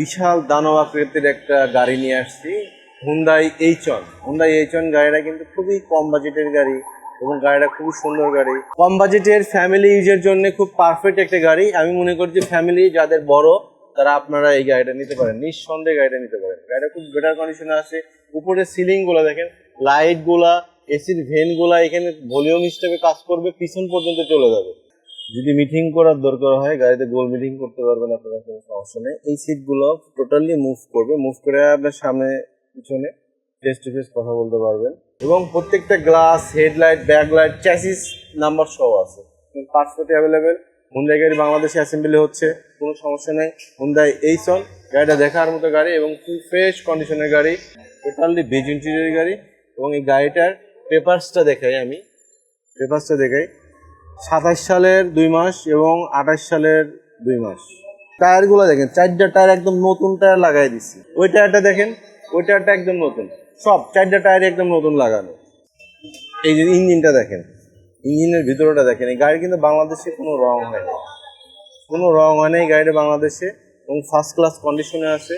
বিশাল দানব আকৃতির একটা গাড়ি নিয়ে আসছি, হুন্ডাই এইচন। হুন্ডাই এইচন গাড়িটা কিন্তু খুবই কম বাজেটের গাড়ি এবং গাড়িটা খুবই সুন্দর গাড়ি। কম বাজেটের ফ্যামিলি ইউজের জন্য খুব পারফেক্ট একটা গাড়ি। আমি মনে করি যে ফ্যামিলি যাদের বড় তারা আপনারা এই গাড়িটা নিতে পারেন, নিঃসন্দেহে গাড়িটা নিতে পারেন। গাড়িটা খুব বেটার কন্ডিশনে আছে। উপরে সিলিং গুলা দেখেন, লাইট গুলা, এসির ভেন গুলা এখানে ভলিউম হিসেবে কাজ করবে, পিছন পর্যন্ত চলে যাবে। যদি মিটিং করার দরকার হয় গাড়িতে গোল মিটিং করতে পারবেন আপনারা, কোনো সমস্যা নেই। এই সিটগুলো টোটালি মুভ করবে, মুভ করে আপনার সামনে পিছনে ফেস টু ফেস কথা বলতে পারবেন। এবং প্রত্যেকটা glass, headlight, backlight, chassis number সহ আছে, পাসপোর্টে অ্যাভেলেবেল। হুন্ডাই গাড়ি বাংলাদেশে অ্যাসেম্বলি হচ্ছে, কোনো সমস্যা নেই। হুন্ডাই এইচন গাড়িটা দেখার মতো গাড়ি এবং ফুল ফ্রেশ কন্ডিশনের গাড়ি, টোটালি বেজ ইন্টেরিয়র গাড়ি। এবং এই গাড়িটার পেপারসটা দেখাই আমি, পেপারসটা দেখাই। 27 সালের 2 মাস এবং 28 সালের 2 মাস। টায়ারগুলো দেখেন, 4টা টায়ার একদম নতুন টায়ার লাগাই দিচ্ছি। ওই টায়ারটা দেখেন, ওই টায়ারটা একদম নতুন। সব 4টা টায়ার একদম নতুন লাগানো। এই যে ইঞ্জিনটা দেখেন, ইঞ্জিনের ভিতরটা দেখেন। এই গাড়ি কিন্তু বাংলাদেশে কোনো রং হয় না, কোনো রং হয় না এই গাড়িটা বাংলাদেশে, এবং ফার্স্ট ক্লাস কন্ডিশনে আছে।